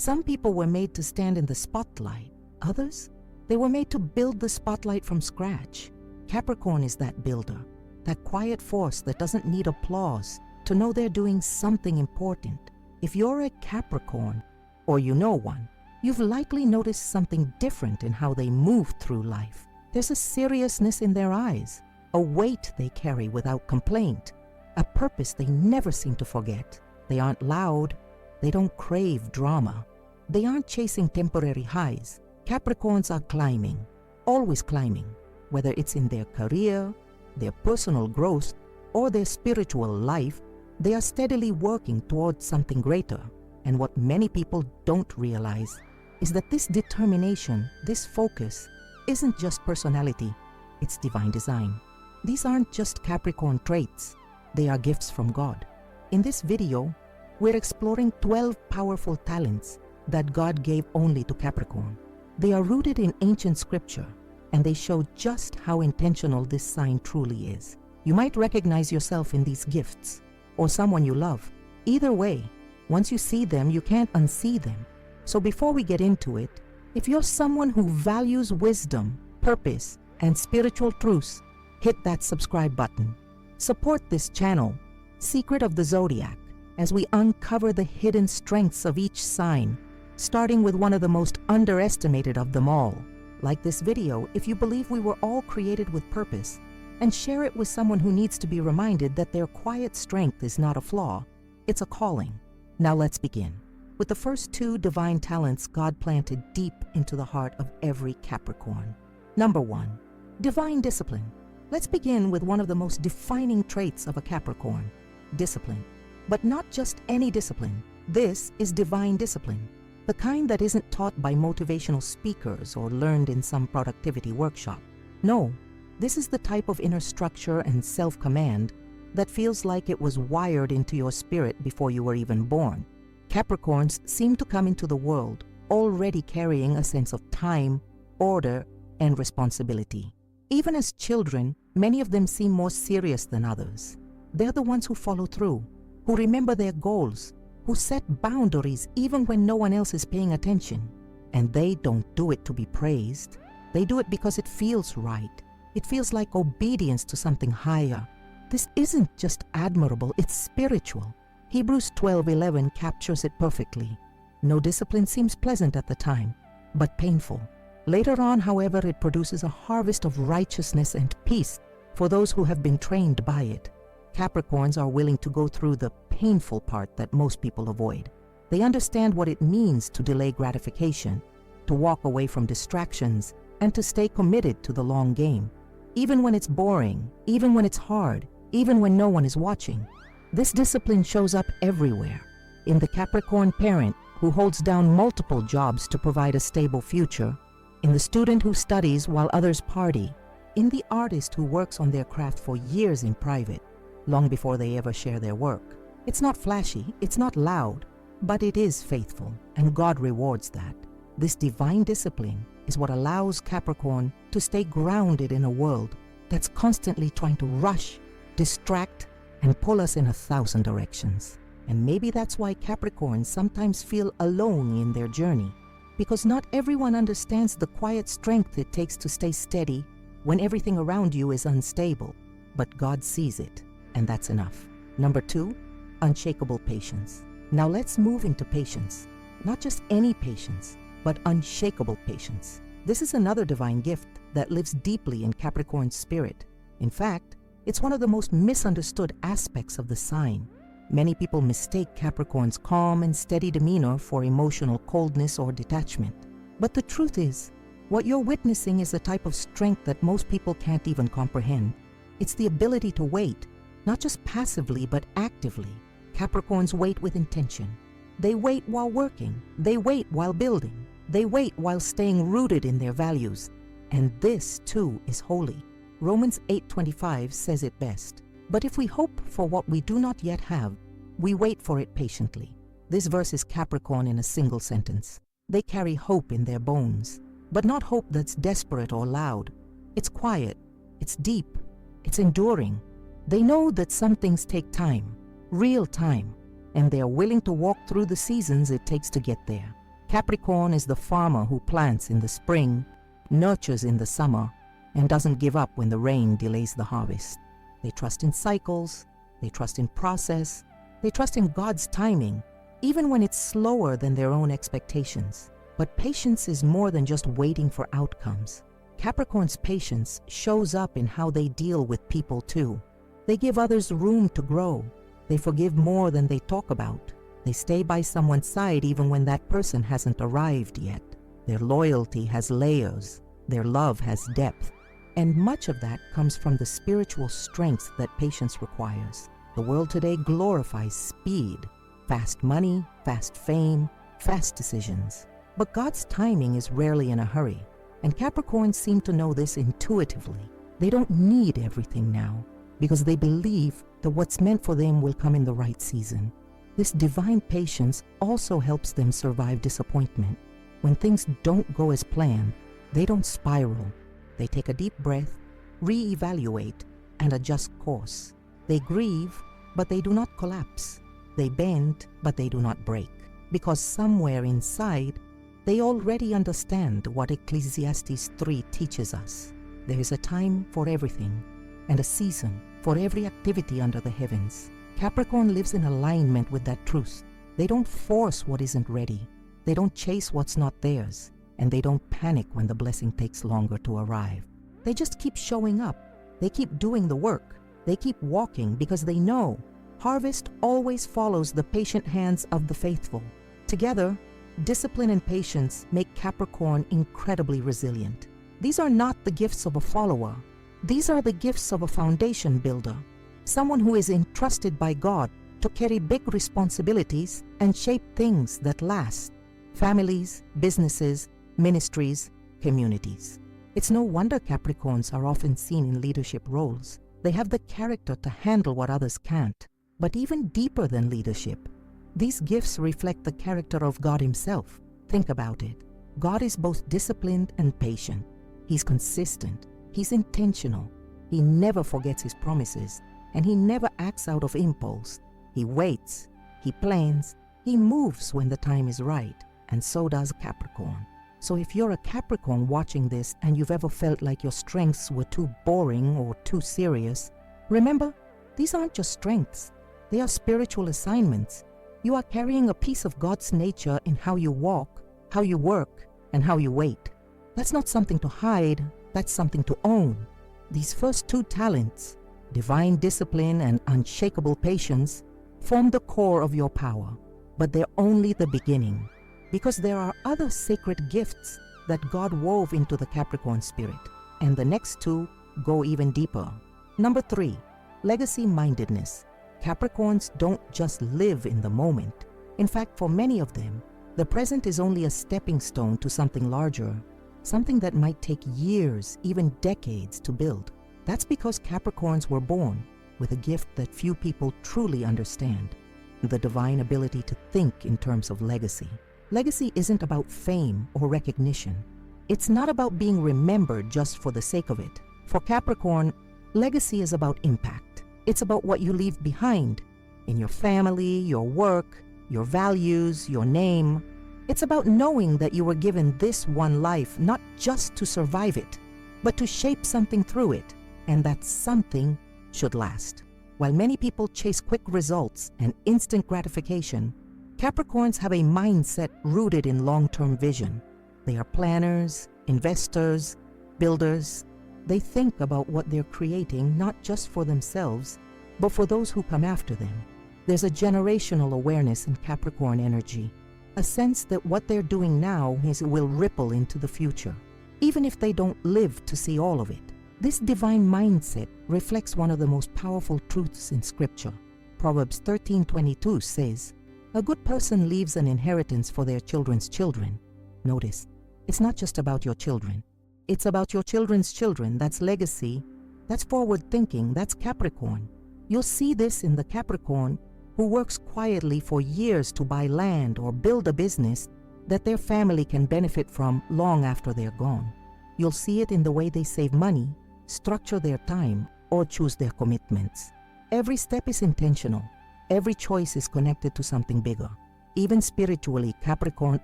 Some people were made to stand in the spotlight. Others, they were made to build the spotlight from scratch. Capricorn is that builder, that quiet force that doesn't need applause to know they're doing something important. If you're a Capricorn, or you know one, you've likely noticed something different in how they move through life. There's a seriousness in their eyes, a weight they carry without complaint, a purpose they never seem to forget. They aren't loud, they don't crave drama, they aren't chasing temporary highs. Capricorns are climbing, always climbing, whether it's in their career, their personal growth, or their spiritual life. They are steadily working towards something greater. And what many people don't realize is that this determination, this focus, isn't just personality, it's divine design. These aren't just Capricorn traits, they are gifts from God. In this video, we're exploring 12 powerful talents that God gave only to Capricorn. They are rooted in ancient scripture, and they show just how intentional this sign truly is. You might recognize yourself in these gifts, or someone you love. Either way, once you see them, you can't unsee them. So before we get into it, if you're someone who values wisdom, purpose, and spiritual truths, hit that subscribe button. Support this channel, Secret of the Zodiac, as we uncover the hidden strengths of each sign, starting with one of the most underestimated of them all. Like this video if you believe we were all created with purpose, and share it with someone who needs to be reminded that their quiet strength is not a flaw, it's a calling. Now let's begin with the first two divine talents God planted deep into the heart of every Capricorn. Number 1, divine discipline. Let's begin with one of the most defining traits of a Capricorn, discipline. But not just any discipline. This is divine discipline, the kind that isn't taught by motivational speakers or learned in some productivity workshop. No, this is the type of inner structure and self-command that feels like it was wired into your spirit before you were even born. Capricorns seem to come into the world already carrying a sense of time, order, and responsibility. Even as children, many of them seem more serious than others. They're the ones who follow through, who remember their goals, who set boundaries even when no one else is paying attention. And they don't do it to be praised. They do it because it feels right. It feels like obedience to something higher. This isn't just admirable, it's spiritual. Hebrews 12:11 captures it perfectly. No discipline seems pleasant at the time, but painful. Later on, however, it produces a harvest of righteousness and peace for those who have been trained by it. Capricorns are willing to go through the painful part that most people avoid. They understand what it means to delay gratification, to walk away from distractions, and to stay committed to the long game. Even when it's boring, even when it's hard, even when no one is watching. This discipline shows up everywhere. In the Capricorn parent who holds down multiple jobs to provide a stable future, in the student who studies while others party, in the artist who works on their craft for years in private, long before they ever share their work. It's not flashy, it's not loud, but it is faithful, and God rewards that. This divine discipline is what allows Capricorn to stay grounded in a world that's constantly trying to rush, distract, and pull us in 1,000 directions. And maybe that's why Capricorns sometimes feel alone in their journey, because not everyone understands the quiet strength it takes to stay steady when everything around you is unstable. But God sees it, and that's enough. Number 2, unshakable patience. Now let's move into patience. Not just any patience, but unshakable patience. This is another divine gift that lives deeply in Capricorn's spirit. In fact, it's one of the most misunderstood aspects of the sign. Many people mistake Capricorn's calm and steady demeanor for emotional coldness or detachment. But the truth is, what you're witnessing is a type of strength that most people can't even comprehend. It's the ability to wait, not just passively, but actively. Capricorns wait with intention. They wait while working. They wait while building. They wait while staying rooted in their values. And this, too, is holy. Romans 8:25 says it best. But if we hope for what we do not yet have, we wait for it patiently. This verse is Capricorn in a single sentence. They carry hope in their bones, but not hope that's desperate or loud. It's quiet, it's deep, it's enduring. They know that some things take time, real time, and they are willing to walk through the seasons it takes to get there. Capricorn is the farmer who plants in the spring, nurtures in the summer, and doesn't give up when the rain delays the harvest. They trust in cycles, they trust in process, they trust in God's timing, even when it's slower than their own expectations. But patience is more than just waiting for outcomes. Capricorn's patience shows up in how they deal with people too. They give others room to grow. They forgive more than they talk about. They stay by someone's side even when that person hasn't arrived yet. Their loyalty has layers. Their love has depth. And much of that comes from the spiritual strength that patience requires. The world today glorifies speed, fast money, fast fame, fast decisions. But God's timing is rarely in a hurry. And Capricorns seem to know this intuitively. They don't need everything now because they believe that what's meant for them will come in the right season. This divine patience also helps them survive disappointment. When things don't go as planned, they don't spiral. They take a deep breath, reevaluate, and adjust course. They grieve, but they do not collapse. They bend, but they do not break. Because somewhere inside, they already understand what Ecclesiastes 3 teaches us. There is a time for everything, and a season for every activity under the heavens. Capricorn lives in alignment with that truth. They don't force what isn't ready. They don't chase what's not theirs. And they don't panic when the blessing takes longer to arrive. They just keep showing up. They keep doing the work. They keep walking because they know harvest always follows the patient hands of the faithful. Together, discipline and patience make Capricorn incredibly resilient. These are not the gifts of a follower. These are the gifts of a foundation builder, someone who is entrusted by God to carry big responsibilities and shape things that last. Families, businesses, ministries, communities. It's no wonder Capricorns are often seen in leadership roles. They have the character to handle what others can't. But even deeper than leadership, these gifts reflect the character of God Himself. Think about it. God is both disciplined and patient. He's consistent. He's intentional. He never forgets His promises, and He never acts out of impulse. He waits. He plans. He moves when the time is right, and so does Capricorn. So if you're a Capricorn watching this and you've ever felt like your strengths were too boring or too serious, remember, these aren't just strengths. They are spiritual assignments. You are carrying a piece of God's nature in how you walk, how you work, and how you wait. That's not something to hide. That's something to own. These first two talents, divine discipline and unshakable patience, form the core of your power. But they're only the beginning, because there are other sacred gifts that God wove into the Capricorn spirit, and the next two go even deeper. Number 3, legacy-mindedness. Capricorns don't just live in the moment. In fact, for many of them, the present is only a stepping stone to something larger, something that might take years, even decades to build. That's because Capricorns were born with a gift that few people truly understand, the divine ability to think in terms of legacy. Legacy isn't about fame or recognition. It's not about being remembered just for the sake of it. For Capricorn, legacy is about impact. It's about what you leave behind in your family, your work, your values, your name. It's about knowing that you were given this one life not just to survive it, but to shape something through it, and that something should last. While many people chase quick results and instant gratification, Capricorns have a mindset rooted in long-term vision. They are planners, investors, builders. They think about what they're creating not just for themselves, but for those who come after them. There's a generational awareness in Capricorn energy, a sense that what they're doing now will ripple into the future, even if they don't live to see all of it. This divine mindset reflects one of the most powerful truths in Scripture. Proverbs 13:22 says, "A good person leaves an inheritance for their children's children." Notice, it's not just about your children. It's about your children's children. That's legacy. That's forward thinking. That's Capricorn. You'll see this in the Capricorn who works quietly for years to buy land or build a business that their family can benefit from long after they're gone. You'll see it in the way they save money, structure their time, or choose their commitments. Every step is intentional. Every choice is connected to something bigger. Even spiritually, Capricorn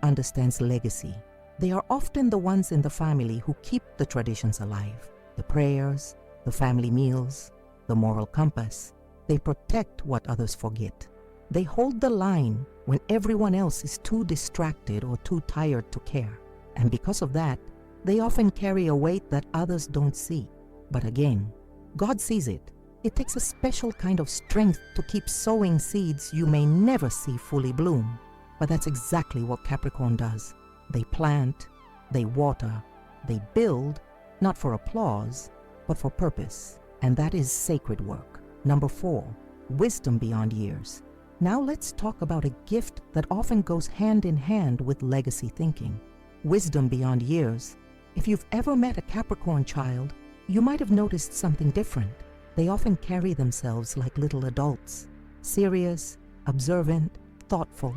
understands legacy. They are often the ones in the family who keep the traditions alive. The prayers, the family meals, the moral compass. They protect what others forget. They hold the line when everyone else is too distracted or too tired to care. And because of that, they often carry a weight that others don't see. But again, God sees it. It takes a special kind of strength to keep sowing seeds you may never see fully bloom. But that's exactly what Capricorn does. They plant, they water, they build, not for applause, but for purpose. And that is sacred work. Number 4, wisdom beyond years. Now let's talk about a gift that often goes hand in hand with legacy thinking. Wisdom beyond years. If you've ever met a Capricorn child, you might have noticed something different. They often carry themselves like little adults. Serious, observant, thoughtful.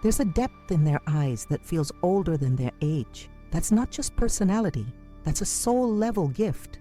There's a depth in their eyes that feels older than their age. That's not just personality, that's a soul-level gift.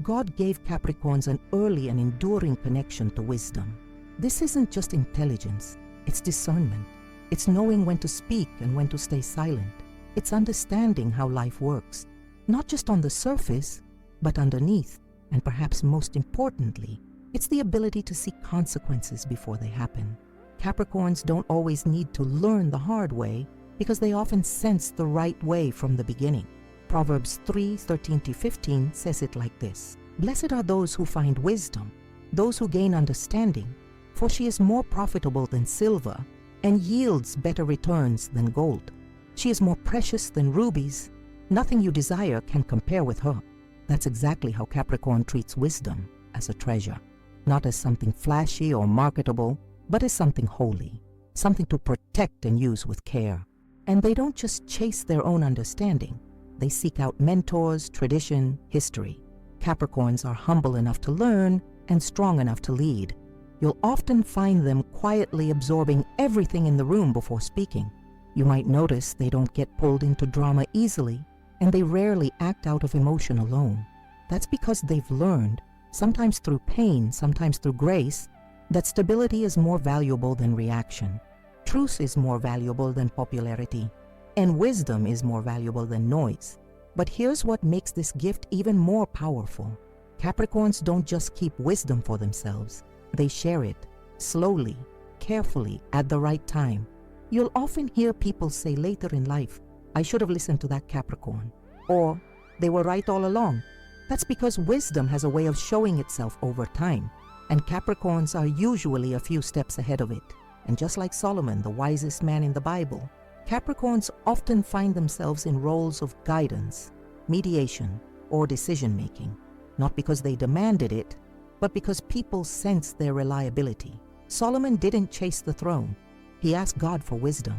God gave Capricorns an early and enduring connection to wisdom. This isn't just intelligence, it's discernment. It's knowing when to speak and when to stay silent. It's understanding how life works, not just on the surface, but underneath. And perhaps most importantly, it's the ability to see consequences before they happen. Capricorns don't always need to learn the hard way because they often sense the right way from the beginning. Proverbs 3:13-15 says it like this: "Blessed are those who find wisdom, those who gain understanding, for she is more profitable than silver and yields better returns than gold. She is more precious than rubies. Nothing you desire can compare with her." That's exactly how Capricorn treats wisdom, as a treasure, not as something flashy or marketable, but as something holy, something to protect and use with care. And they don't just chase their own understanding. They seek out mentors, tradition, history. Capricorns are humble enough to learn and strong enough to lead. You'll often find them quietly absorbing everything in the room before speaking. You might notice they don't get pulled into drama easily, and they rarely act out of emotion alone. That's because they've learned, sometimes through pain, sometimes through grace, that stability is more valuable than reaction. Truth is more valuable than popularity, and wisdom is more valuable than noise. But here's what makes this gift even more powerful. Capricorns don't just keep wisdom for themselves. They share it, slowly, carefully, at the right time. You'll often hear people say later in life, "I should have listened to that Capricorn," or "They were right all along." That's because wisdom has a way of showing itself over time, and Capricorns are usually a few steps ahead of it. And just like Solomon, the wisest man in the Bible, Capricorns often find themselves in roles of guidance, mediation, or decision-making, not because they demanded it, but because people sense their reliability. Solomon didn't chase the throne. He asked God for wisdom,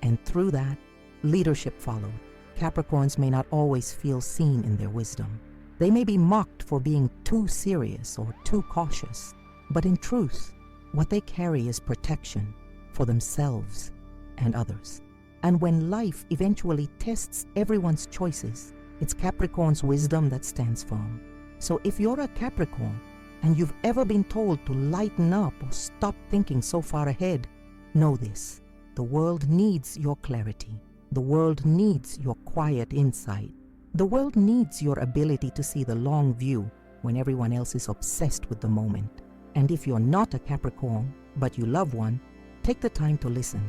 and through that, leadership followed. Capricorns may not always feel seen in their wisdom. They may be mocked for being too serious or too cautious, but in truth, what they carry is protection for themselves and others. And when life eventually tests everyone's choices, it's Capricorn's wisdom that stands firm. So if you're a Capricorn and you've ever been told to lighten up or stop thinking so far ahead, know this: the world needs your clarity. The world needs your quiet insight. The world needs your ability to see the long view when everyone else is obsessed with the moment. And if you're not a Capricorn, but you love one, take the time to listen.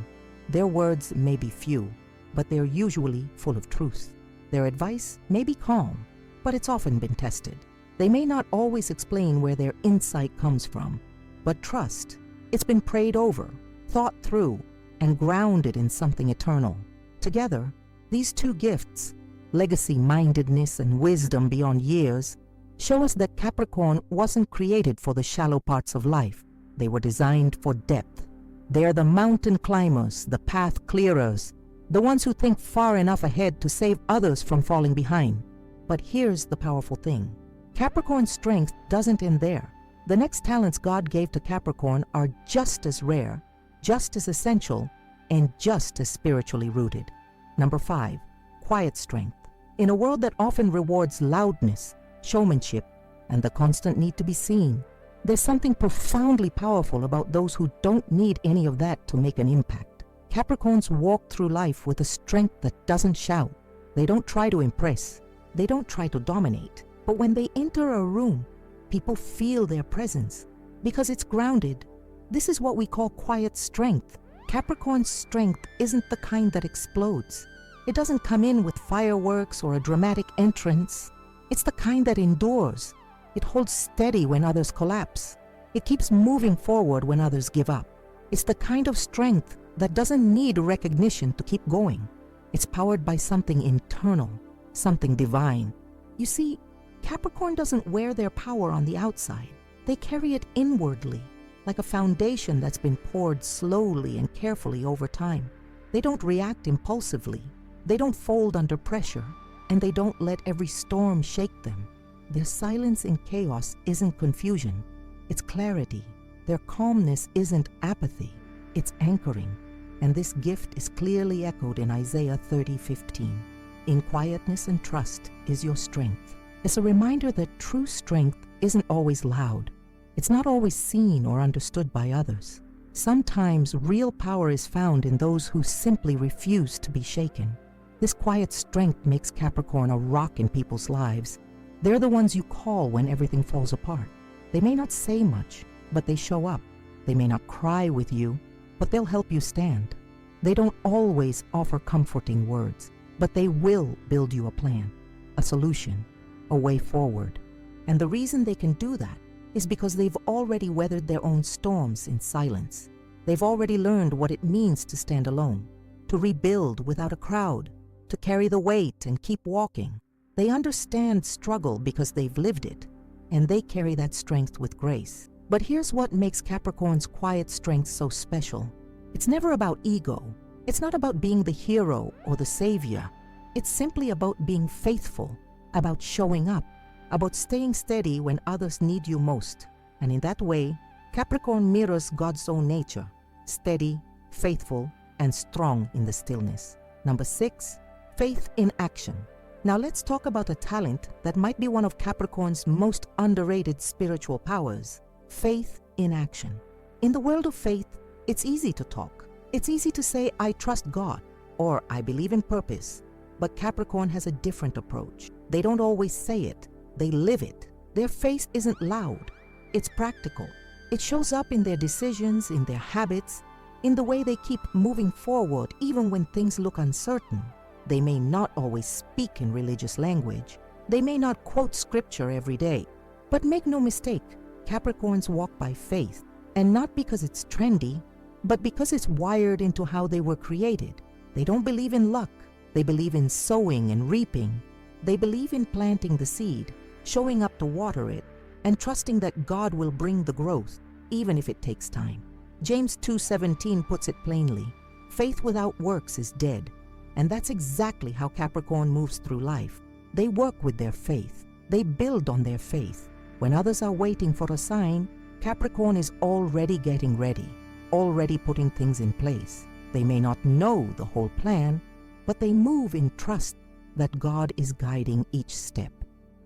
Their words may be few, but they're usually full of truth. Their advice may be calm, but it's often been tested. They may not always explain where their insight comes from, but trust, it's been prayed over, thought through, and grounded in something eternal. Together, these two gifts, legacy-mindedness and wisdom beyond years, show us that Capricorn wasn't created for the shallow parts of life. They were designed for depth. They're the mountain climbers, the path clearers, the ones who think far enough ahead to save others from falling behind. But here's the powerful thing. Capricorn's strength doesn't end there. The next talents God gave to Capricorn are just as rare, just as essential, and just as spiritually rooted. Number 5, quiet strength. In a world that often rewards loudness, showmanship, and the constant need to be seen, there's something profoundly powerful about those who don't need any of that to make an impact. Capricorns walk through life with a strength that doesn't shout. They don't try to impress. They don't try to dominate. But when they enter a room, people feel their presence because it's grounded. This is what we call quiet strength. Capricorn's strength isn't the kind that explodes. It doesn't come in with fireworks or a dramatic entrance. It's the kind that endures. It holds steady when others collapse. It keeps moving forward when others give up. It's the kind of strength that doesn't need recognition to keep going. It's powered by something internal, something divine. You see, Capricorn doesn't wear their power on the outside. They carry it inwardly, like a foundation that's been poured slowly and carefully over time. They don't react impulsively. They don't fold under pressure, and they don't let every storm shake them. Their silence in chaos isn't confusion, it's clarity. Their calmness isn't apathy, it's anchoring. And this gift is clearly echoed in Isaiah 30:15. In quietness and trust is your strength. It's a reminder that true strength isn't always loud. It's not always seen or understood by others. Sometimes real power is found in those who simply refuse to be shaken. This quiet strength makes Capricorn a rock in people's lives. They're the ones you call when everything falls apart. They may not say much, but they show up. They may not cry with you, but they'll help you stand. They don't always offer comforting words, but they will build you a plan, a solution, a way forward. And the reason they can do that is because they've already weathered their own storms in silence. They've already learned what it means to stand alone, to rebuild without a crowd, to carry the weight and keep walking. They understand struggle because they've lived it, and they carry that strength with grace. But here's what makes Capricorn's quiet strength so special. It's never about ego. It's not about being the hero or the savior. It's simply about being faithful, about showing up, about staying steady when others need you most. And in that way, Capricorn mirrors God's own nature, steady, faithful, and strong in the stillness. Number 6, faith in action. Now let's talk about a talent that might be one of Capricorn's most underrated spiritual powers, faith in action. In the world of faith, it's easy to talk. It's easy to say, I trust God, or I believe in purpose. But Capricorn has a different approach. They don't always say it, they live it. Their faith isn't loud, it's practical. It shows up in their decisions, in their habits, in the way they keep moving forward even when things look uncertain. They may not always speak in religious language. They may not quote scripture every day. But make no mistake, Capricorns walk by faith, and not because it's trendy, but because it's wired into how they were created. They don't believe in luck. They believe in sowing and reaping. They believe in planting the seed, showing up to water it, and trusting that God will bring the growth, even if it takes time. James 2:17 puts it plainly, faith without works is dead. And that's exactly how Capricorn moves through life. They work with their faith. They build on their faith. When others are waiting for a sign, Capricorn is already getting ready, already putting things in place. They may not know the whole plan, but they move in trust that God is guiding each step.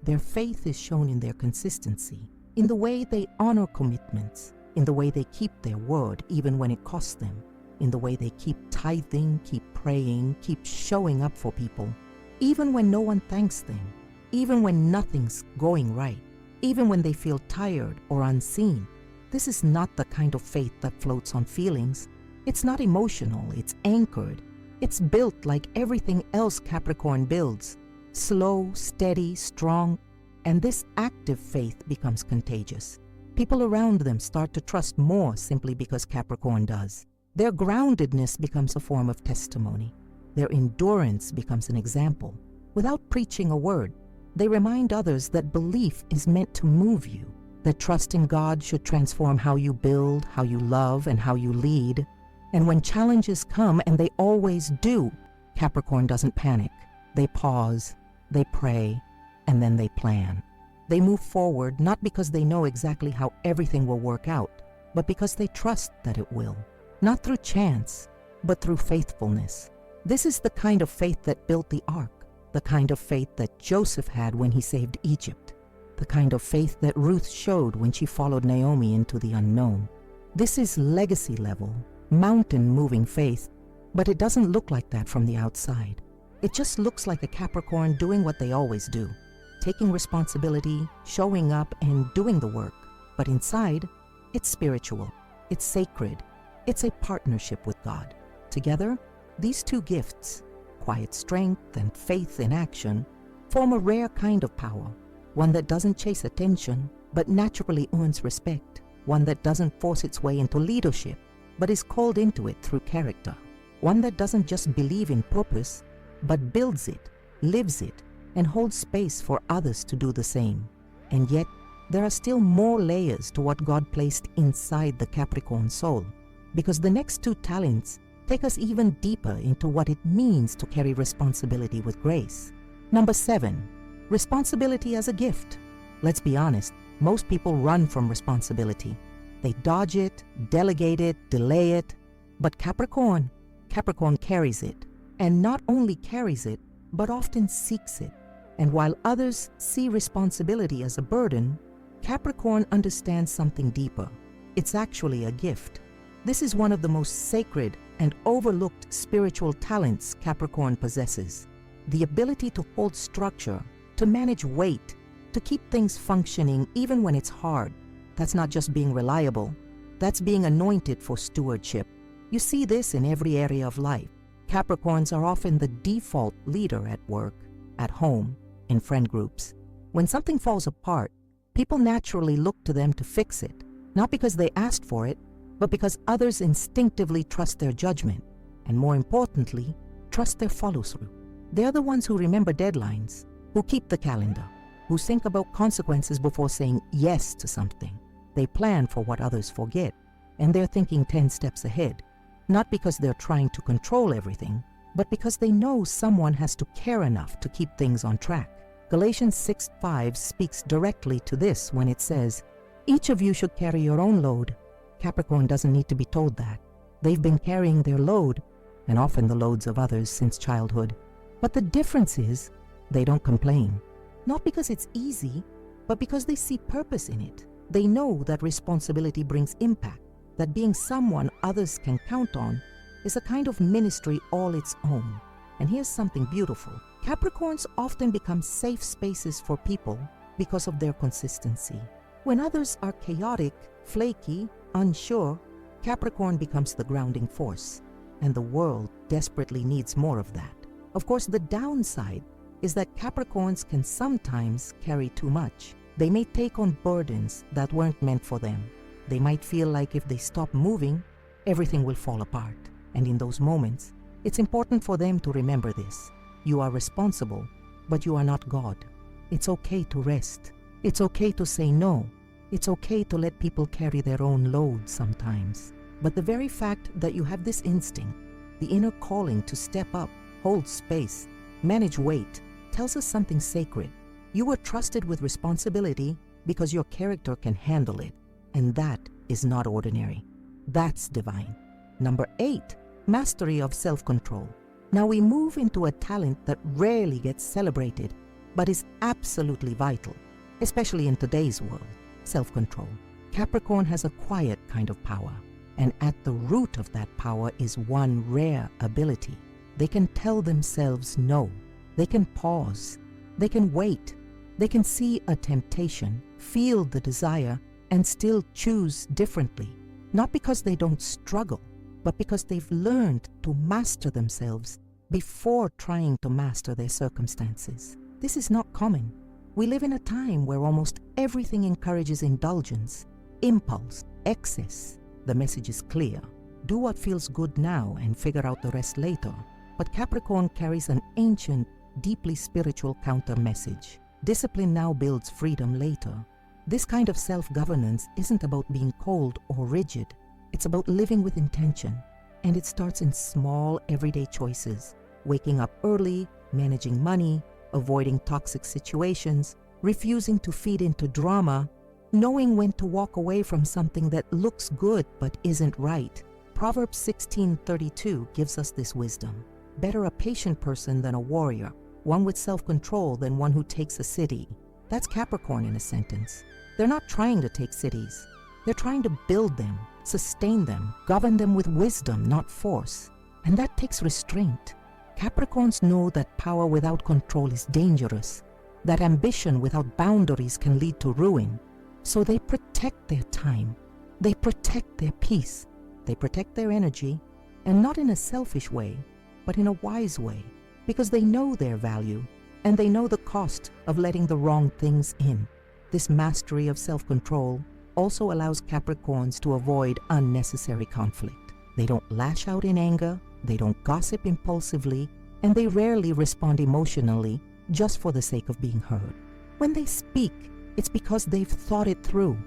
Their faith is shown in their consistency, in the way they honor commitments, in the way they keep their word even when it costs them, in the way they keep tithing, keep praying, keep showing up for people, even when no one thanks them, even when nothing's going right, even when they feel tired or unseen. This is not the kind of faith that floats on feelings. It's not emotional, it's anchored. It's built like everything else Capricorn builds, slow, steady, strong, and this active faith becomes contagious. People around them start to trust more simply because Capricorn does. Their groundedness becomes a form of testimony. Their endurance becomes an example. Without preaching a word, they remind others that belief is meant to move you, that trust in God should transform how you build, how you love, and how you lead. And when challenges come, and they always do, Capricorn doesn't panic. They pause, they pray, and then they plan. They move forward not because they know exactly how everything will work out, but because they trust that it will. Not through chance, but through faithfulness. This is the kind of faith that built the ark, the kind of faith that Joseph had when he saved Egypt, the kind of faith that Ruth showed when she followed Naomi into the unknown. This is legacy level, mountain-moving faith But it doesn't look like that from the outside. It just looks like a Capricorn doing what they always do, taking responsibility, showing up, and doing the work. But inside, it's spiritual, it's sacred, it's a partnership with God. Together, these two gifts, quiet strength and faith in action, form a rare kind of power, one that doesn't chase attention, but naturally earns respect, one that doesn't force its way into leadership, but is called into it through character, one that doesn't just believe in purpose, but builds it, lives it, and holds space for others to do the same. And yet, there are still more layers to what God placed inside the Capricorn soul, because the next two talents take us even deeper into what it means to carry responsibility with grace. Number 7, responsibility as a gift. Let's be honest, most people run from responsibility. They dodge it, delegate it, delay it. But Capricorn carries it. And not only carries it, but often seeks it. And while others see responsibility as a burden, Capricorn understands something deeper. It's actually a gift. This is one of the most sacred and overlooked spiritual talents Capricorn possesses. The ability to hold structure, to manage weight, to keep things functioning even when it's hard. That's not just being reliable, that's being anointed for stewardship. You see this in every area of life. Capricorns are often the default leader at work, at home, in friend groups. When something falls apart, people naturally look to them to fix it, not because they asked for it, but because others instinctively trust their judgment, and more importantly, trust their follow-through. They're the ones who remember deadlines, who keep the calendar, who think about consequences before saying yes to something. They plan for what others forget, and they're thinking 10 steps ahead, not because they're trying to control everything, but because they know someone has to care enough to keep things on track. Galatians 6:5 speaks directly to this when it says, "Each of you should carry your own load." Capricorn doesn't need to be told that. They've been carrying their load, and often the loads of others, since childhood. But the difference is, they don't complain. Not because it's easy, but because they see purpose in it. They know that responsibility brings impact, that being someone others can count on is a kind of ministry all its own. And here's something beautiful. Capricorns often become safe spaces for people because of their consistency. When others are chaotic, flaky, unsure, Capricorn becomes the grounding force, and the world desperately needs more of that. Of course, the downside is that Capricorns can sometimes carry too much. They may take on burdens that weren't meant for them. They might feel like if they stop moving, everything will fall apart. And in those moments, it's important for them to remember this. You are responsible, but you are not God. It's okay to rest. It's okay to say no. It's okay to let people carry their own load sometimes. But the very fact that you have this instinct, the inner calling to step up, hold space, manage weight, tells us something sacred. You were trusted with responsibility because your character can handle it. And that is not ordinary. That's divine. Number 8, mastery of self-control. Now we move into a talent that rarely gets celebrated, but is absolutely vital, especially in today's world, self-control. Capricorn has a quiet kind of power, and at the root of that power is one rare ability. They can tell themselves no. They can pause. They can wait. They can see a temptation, feel the desire, and still choose differently. Not because they don't struggle, but because they've learned to master themselves before trying to master their circumstances. This is not common. We live in a time where almost everything encourages indulgence, impulse, excess. The message is clear. Do what feels good now and figure out the rest later. But Capricorn carries an ancient, deeply spiritual counter-message. Discipline now builds freedom later. This kind of self-governance isn't about being cold or rigid. It's about living with intention. And it starts in small, everyday choices. Waking up early, managing money, avoiding toxic situations, refusing to feed into drama, knowing when to walk away from something that looks good but isn't right. Proverbs 16:32 gives us this wisdom. Better a patient person than a warrior, one with self-control than one who takes a city. That's Capricorn in a sentence. They're not trying to take cities. They're trying to build them, sustain them, govern them with wisdom, not force. And that takes restraint. Capricorns know that power without control is dangerous, that ambition without boundaries can lead to ruin. So they protect their time, they protect their peace, they protect their energy, and not in a selfish way, but in a wise way, because they know their value, and they know the cost of letting the wrong things in. This mastery of self-control also allows Capricorns to avoid unnecessary conflict. They don't lash out in anger, they don't gossip impulsively, and they rarely respond emotionally just for the sake of being heard. When they speak, it's because they've thought it through.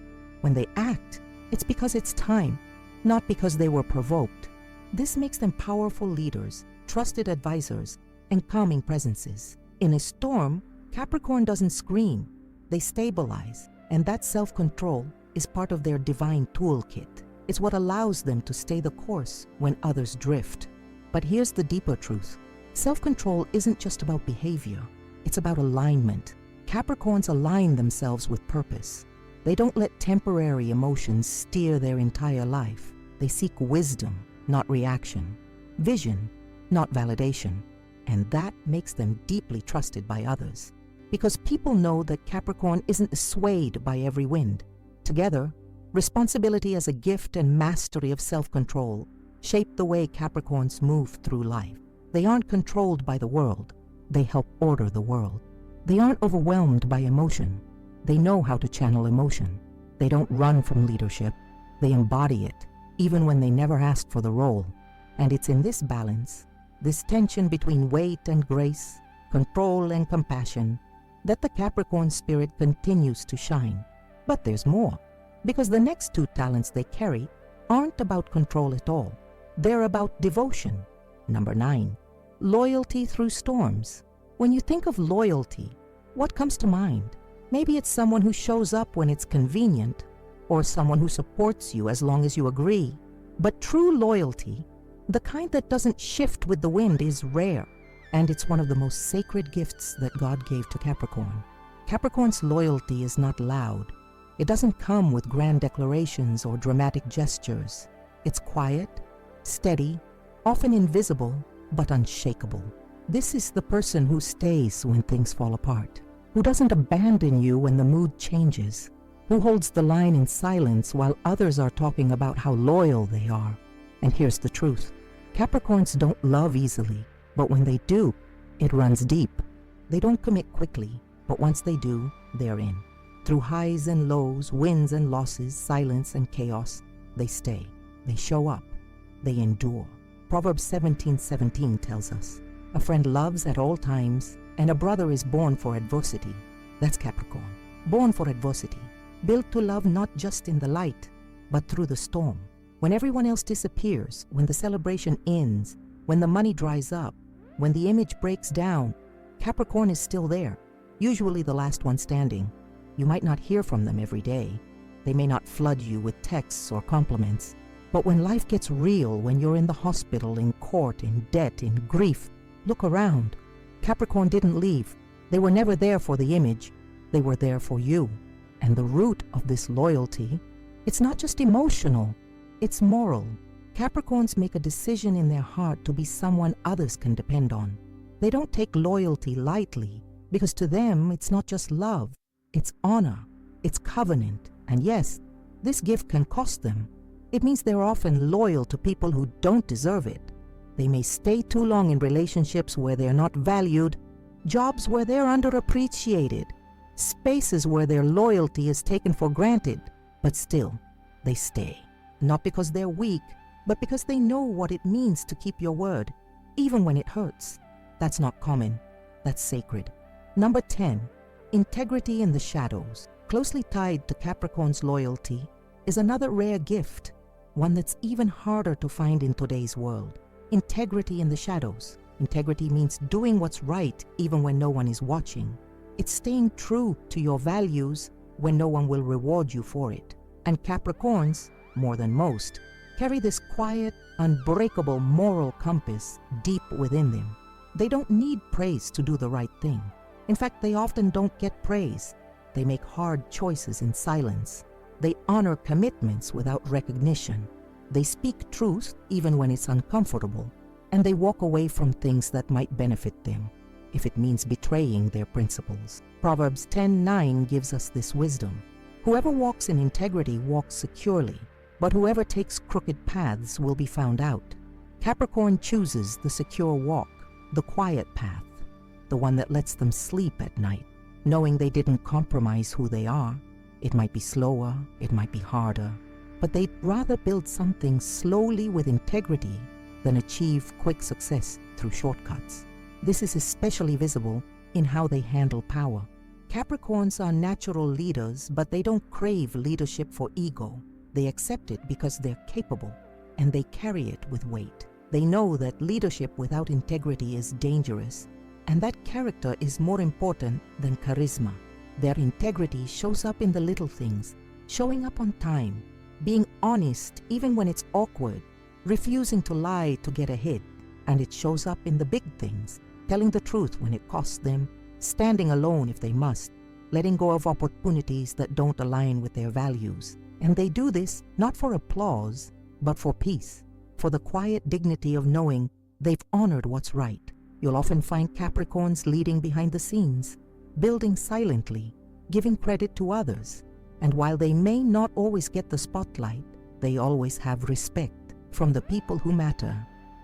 When they act, it's because it's time, not because they were provoked. This makes them powerful leaders, trusted advisors, and calming presences. In a storm, Capricorn doesn't scream. They stabilize, and that self-control is part of their divine toolkit. It's what allows them to stay the course when others drift. But here's the deeper truth. Self-control isn't just about behavior. It's about alignment. Capricorns align themselves with purpose. They don't let temporary emotions steer their entire life. They seek wisdom, not reaction, vision, not validation. And that makes them deeply trusted by others. Because people know that Capricorn isn't swayed by every wind. Together, responsibility as a gift and mastery of self-control shape the way Capricorns move through life. They aren't controlled by the world. They help order the world. They aren't overwhelmed by emotion. They know how to channel emotion. They don't run from leadership. They embody it, even when they never asked for the role. And it's in this balance, this tension between weight and grace, control and compassion, that the Capricorn spirit continues to shine. But there's more, because the next two talents they carry aren't about control at all. They're about devotion. Number 9, loyalty through storms. When you think of loyalty, what comes to mind? Maybe it's someone who shows up when it's convenient, or someone who supports you as long as you agree. But true loyalty, the kind that doesn't shift with the wind, is rare, and it's one of the most sacred gifts that God gave to Capricorn. Capricorn's loyalty is not loud. It doesn't come with grand declarations or dramatic gestures. It's quiet, steady, often invisible, but unshakable. This is the person who stays when things fall apart, who doesn't abandon you when the mood changes, who holds the line in silence while others are talking about how loyal they are. And here's the truth. Capricorns don't love easily, but when they do, it runs deep. They don't commit quickly, but once they do, they're in. Through highs and lows, wins and losses, silence and chaos, they stay. They show up. They endure. Proverbs 17:17 tells us, "A friend loves at all times, and a brother is born for adversity." That's Capricorn. Born for adversity. Built to love not just in the light, but through the storm. When everyone else disappears, when the celebration ends, when the money dries up, when the image breaks down, Capricorn is still there, usually the last one standing. You might not hear from them every day. They may not flood you with texts or compliments. But when life gets real, when you're in the hospital, in court, in debt, in grief, look around. Capricorn didn't leave. They were never there for the image. They were there for you. And the root of this loyalty, it's not just emotional, it's moral. Capricorns make a decision in their heart to be someone others can depend on. They don't take loyalty lightly, because to them it's not just love, it's honor, it's covenant. And yes, this gift can cost them. It means they're often loyal to people who don't deserve it. They may stay too long in relationships where they're not valued, jobs where they're underappreciated, spaces where their loyalty is taken for granted, but still, they stay. Not because they're weak, but because they know what it means to keep your word, even when it hurts. That's not common, that's sacred. Number 10, integrity in the shadows. Closely tied to Capricorn's loyalty is another rare gift, one that's even harder to find in today's world. Integrity in the shadows. Integrity means doing what's right even when no one is watching. It's staying true to your values when no one will reward you for it. And Capricorns, more than most, carry this quiet, unbreakable moral compass deep within them. They don't need praise to do the right thing. In fact, they often don't get praise. They make hard choices in silence. They honor commitments without recognition. They speak truth even when it's uncomfortable. and they walk away from things that might benefit them, if it means betraying their principles. Proverbs 10:9 gives us this wisdom. Whoever walks in integrity walks securely, but whoever takes crooked paths will be found out. Capricorn chooses the secure walk, the quiet path, the one that lets them sleep at night, knowing they didn't compromise who they are. It might be slower, it might be harder, but they'd rather build something slowly with integrity than achieve quick success through shortcuts. This is especially visible in how they handle power. Capricorns are natural leaders, but they don't crave leadership for ego. They accept it because they're capable, and they carry it with weight. They know that leadership without integrity is dangerous, and that character is more important than charisma. Their integrity shows up in the little things, showing up on time, being honest even when it's awkward, refusing to lie to get ahead, and it shows up in the big things, telling the truth when it costs them, standing alone if they must, letting go of opportunities that don't align with their values. And they do this not for applause, but for peace, for the quiet dignity of knowing they've honored what's right. You'll often find Capricorns leading behind the scenes, building silently, giving credit to others. And while they may not always get the spotlight, they always have respect from the people who matter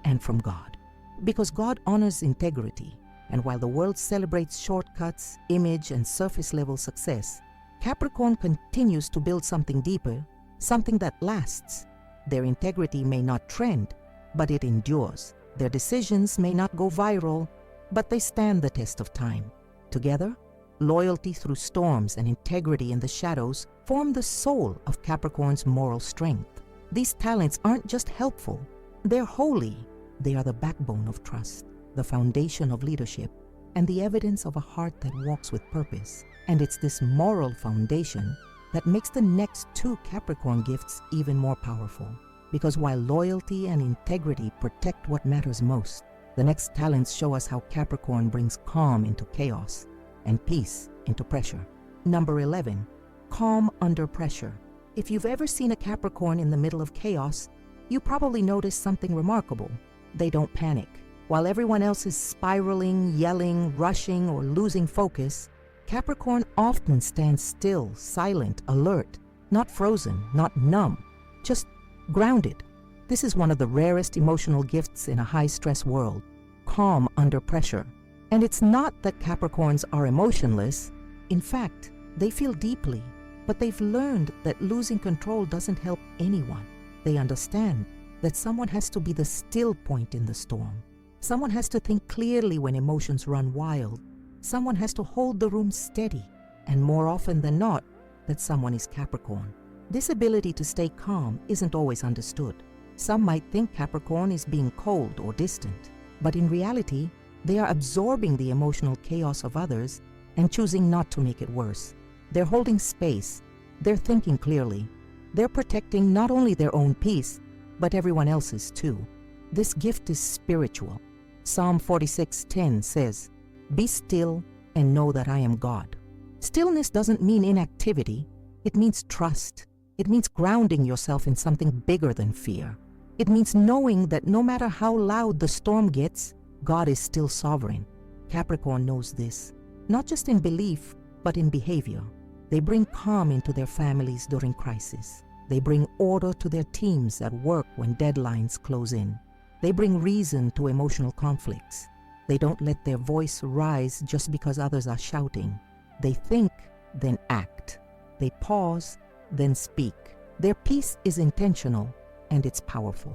and from God. Because God honors integrity, and while the world celebrates shortcuts, image, and surface-level success, Capricorn continues to build something deeper, something that lasts. Their integrity may not trend, but it endures. Their decisions may not go viral, but they stand the test of time. Together, loyalty through storms and integrity in the shadows form the soul of Capricorn's moral strength. These talents aren't just helpful, they're holy. They are the backbone of trust, the foundation of leadership, and the evidence of a heart that walks with purpose. And it's this moral foundation that makes the next two Capricorn gifts even more powerful. Because while loyalty and integrity protect what matters most, the next talents show us how Capricorn brings calm into chaos and peace into pressure. Number 11, calm under pressure. If you've ever seen a Capricorn in the middle of chaos, you probably noticed something remarkable. They don't panic. While everyone else is spiraling, yelling, rushing, or losing focus, Capricorn often stands still, silent, alert, not frozen, not numb, just grounded. This is one of the rarest emotional gifts in a high-stress world, calm under pressure. And it's not that Capricorns are emotionless. In fact, they feel deeply, but they've learned that losing control doesn't help anyone. They understand that someone has to be the still point in the storm. Someone has to think clearly when emotions run wild. Someone has to hold the room steady, and more often than not, that someone is Capricorn. This ability to stay calm isn't always understood. Some might think Capricorn is being cold or distant, but in reality, they are absorbing the emotional chaos of others and choosing not to make it worse. They're holding space, they're thinking clearly, they're protecting not only their own peace, but everyone else's too. This gift is spiritual. Psalm 46:10 says, "Be still and know that I am God." Stillness doesn't mean inactivity. It means trust. It means grounding yourself in something bigger than fear. It means knowing that no matter how loud the storm gets, God is still sovereign. Capricorn knows this, not just in belief, but in behavior. They bring calm into their families during crisis. They bring order to their teams at work when deadlines close in. They bring reason to emotional conflicts. They don't let their voice rise just because others are shouting. They think, then act. They pause, then speak. Their peace is intentional, and it's powerful.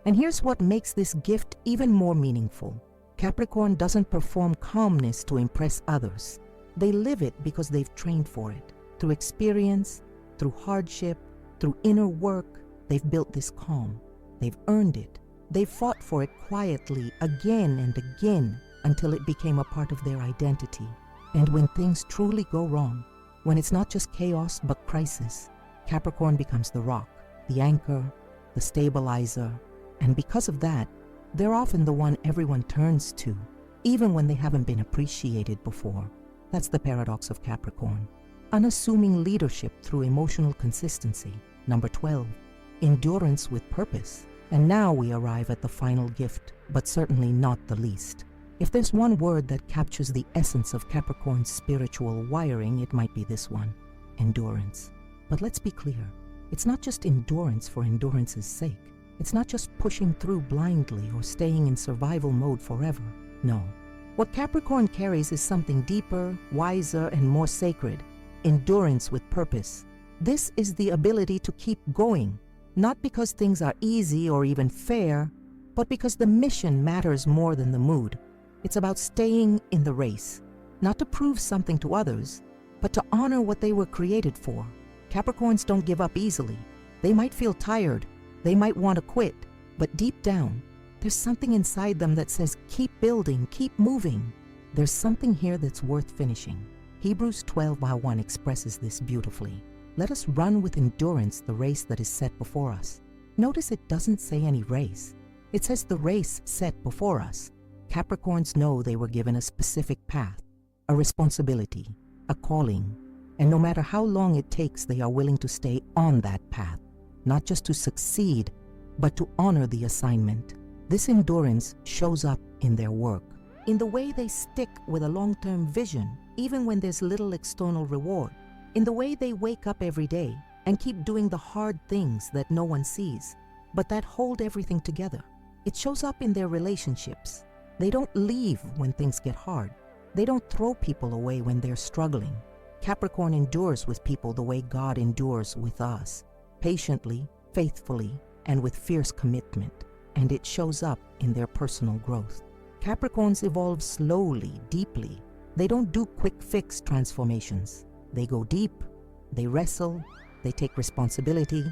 And here's what makes this gift even more meaningful. Capricorn doesn't perform calmness to impress others. They live it because they've trained for it. Through experience, through hardship, through inner work, they've built this calm. They've earned it. They've fought for it quietly again and again until it became a part of their identity. And when things truly go wrong, when it's not just chaos but crisis, Capricorn becomes the rock, the anchor, the stabilizer. And because of that, they're often the one everyone turns to, even when they haven't been appreciated before. That's the paradox of Capricorn. Unassuming leadership through emotional consistency. Number 12, endurance with purpose. And now we arrive at the final gift, but certainly not the least. If there's one word that captures the essence of Capricorn's spiritual wiring, it might be this one: endurance. But let's be clear, it's not just endurance for endurance's sake. It's not just pushing through blindly or staying in survival mode forever. No. What Capricorn carries is something deeper, wiser, and more sacred: endurance with purpose. This is the ability to keep going, not because things are easy or even fair, but because the mission matters more than the mood. It's about staying in the race, not to prove something to others, but to honor what they were created for. Capricorns don't give up easily. They might feel tired, they might want to quit, but deep down, there's something inside them that says, keep building, keep moving. There's something here that's worth finishing. Hebrews 12:1 expresses this beautifully. Let us run with endurance the race that is set before us. Notice it doesn't say any race. It says the race set before us. Capricorns know they were given a specific path, a responsibility, a calling, and no matter how long it takes, they are willing to stay on that path, not just to succeed, but to honor the assignment. This endurance shows up in their work, in the way they stick with a long-term vision, even when there's little external reward, in the way they wake up every day and keep doing the hard things that no one sees, but that hold everything together. It shows up in their relationships. They don't leave when things get hard. They don't throw people away when they're struggling. Capricorn endures with people the way God endures with us, patiently, faithfully, and with fierce commitment, and it shows up in their personal growth. Capricorns evolve slowly, deeply. They don't do quick fix transformations. They go deep, they wrestle, they take responsibility,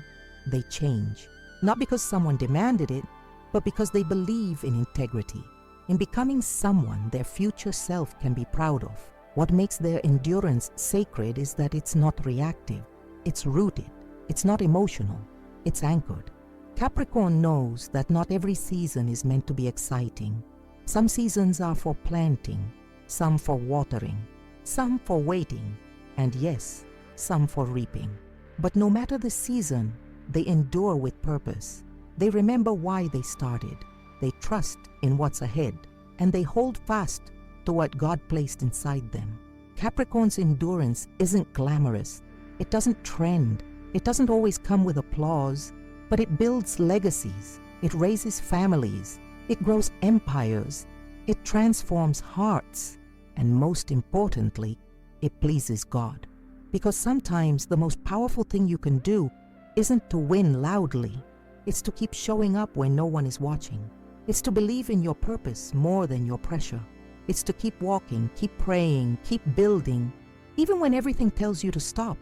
they change. Not because someone demanded it, but because they believe in integrity, in becoming someone their future self can be proud of. What makes their endurance sacred is that it's not reactive, it's rooted, it's not emotional, it's anchored. Capricorn knows that not every season is meant to be exciting. Some seasons are for planting, some for watering, some for waiting, and yes, some for reaping. But no matter the season, they endure with purpose. They remember why they started. They trust in what's ahead, and they hold fast to what God placed inside them. Capricorn's endurance isn't glamorous. It doesn't trend. It doesn't always come with applause, but it builds legacies. It raises families. It grows empires. It transforms hearts. And most importantly, it pleases God. Because sometimes the most powerful thing you can do isn't to win loudly. It's to keep showing up when no one is watching. It's to believe in your purpose more than your pressure. It's to keep walking, keep praying, keep building, even when everything tells you to stop.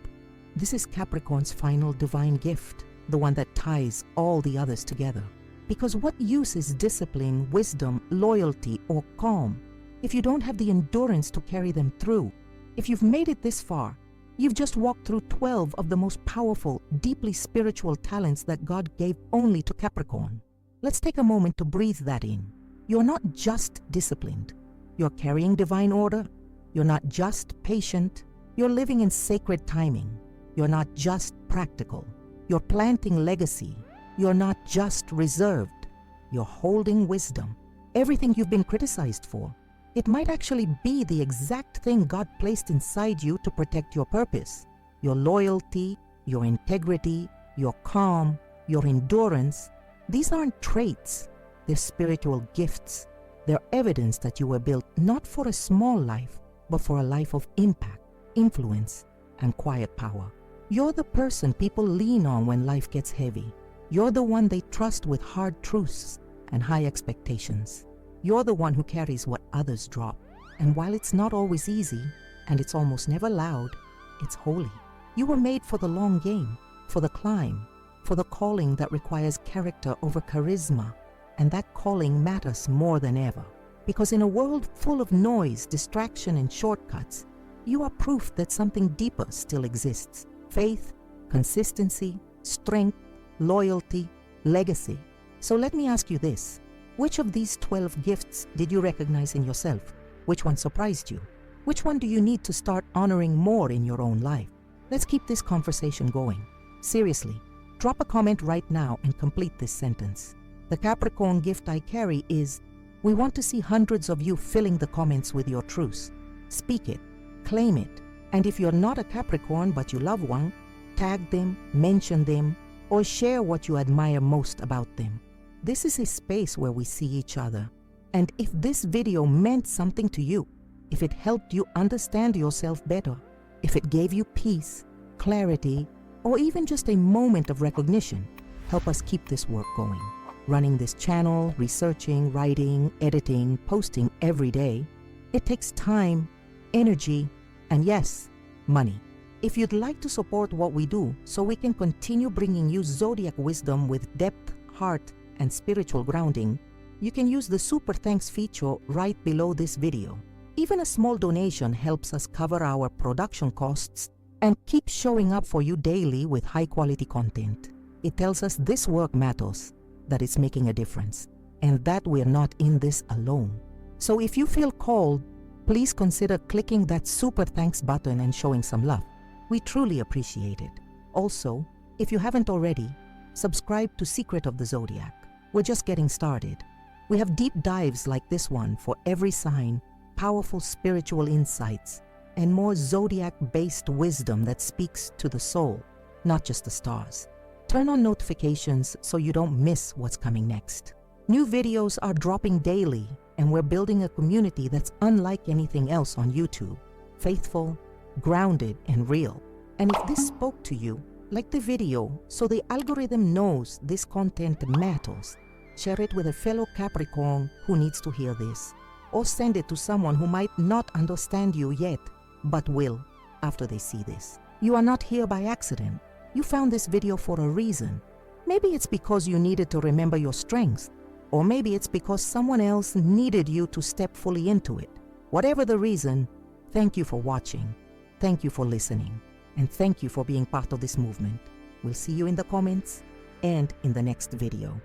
This is Capricorn's final divine gift, the one that ties all the others together. Because what use is discipline, wisdom, loyalty, or calm if you don't have the endurance to carry them through? If you've made it this far, you've just walked through 12 of the most powerful, deeply spiritual talents that God gave only to Capricorn. Let's take a moment to breathe that in. You're not just disciplined. You're carrying divine order. You're not just patient. You're living in sacred timing. You're not just practical. You're planting legacy. You're not just reserved. You're holding wisdom. Everything you've been criticized for, it might actually be the exact thing God placed inside you to protect your purpose. Your loyalty, your integrity, your calm, your endurance, these aren't traits. They're spiritual gifts. They're evidence that you were built not for a small life, but for a life of impact, influence, and quiet power. You're the person people lean on when life gets heavy. You're the one they trust with hard truths and high expectations. You're the one who carries what others drop. And while it's not always easy, and it's almost never loud, it's holy. You were made for the long game, for the climb, for the calling that requires character over charisma. And that calling matters more than ever. Because in a world full of noise, distraction, and shortcuts, you are proof that something deeper still exists. Faith, consistency, strength, loyalty, legacy. So let me ask you this. Which of these 12 gifts did you recognize in yourself? Which one surprised you? Which one do you need to start honoring more in your own life? Let's keep this conversation going. Seriously, drop a comment right now and complete this sentence. The Capricorn gift I carry is, we want to see hundreds of you filling the comments with your truths. Speak it, claim it, and if you're not a Capricorn but you love one, tag them, mention them, or share what you admire most about them. This is a space where we see each other. And if this video meant something to you, if it helped you understand yourself better, if it gave you peace, clarity, or even just a moment of recognition, help us keep this work going. Running this channel, researching, writing, editing, posting every day, it takes time, energy, and yes, money. If you'd like to support what we do so we can continue bringing you zodiac wisdom with depth, heart, and spiritual grounding, you can use the Super Thanks feature right below this video. Even a small donation helps us cover our production costs and keep showing up for you daily with high-quality content. It tells us this work matters, that it's making a difference, and that we're not in this alone. So if you feel called, please consider clicking that Super Thanks button and showing some love. We truly appreciate it. Also, if you haven't already, subscribe to Secret of the Zodiac. We're just getting started. We have deep dives like this one for every sign, powerful spiritual insights, and more zodiac-based wisdom that speaks to the soul, not just the stars. Turn on notifications so you don't miss what's coming next. New videos are dropping daily, and we're building a community that's unlike anything else on YouTube. Faithful, grounded, and real. And if this spoke to you, like the video so the algorithm knows this content matters, share it with a fellow Capricorn who needs to hear this, or send it to someone who might not understand you yet, but will after they see this. You are not here by accident. You found this video for a reason. Maybe it's because you needed to remember your strengths, or maybe it's because someone else needed you to step fully into it. Whatever the reason, thank you for watching, thank you for listening, and thank you for being part of this movement. We'll see you in the comments and in the next video.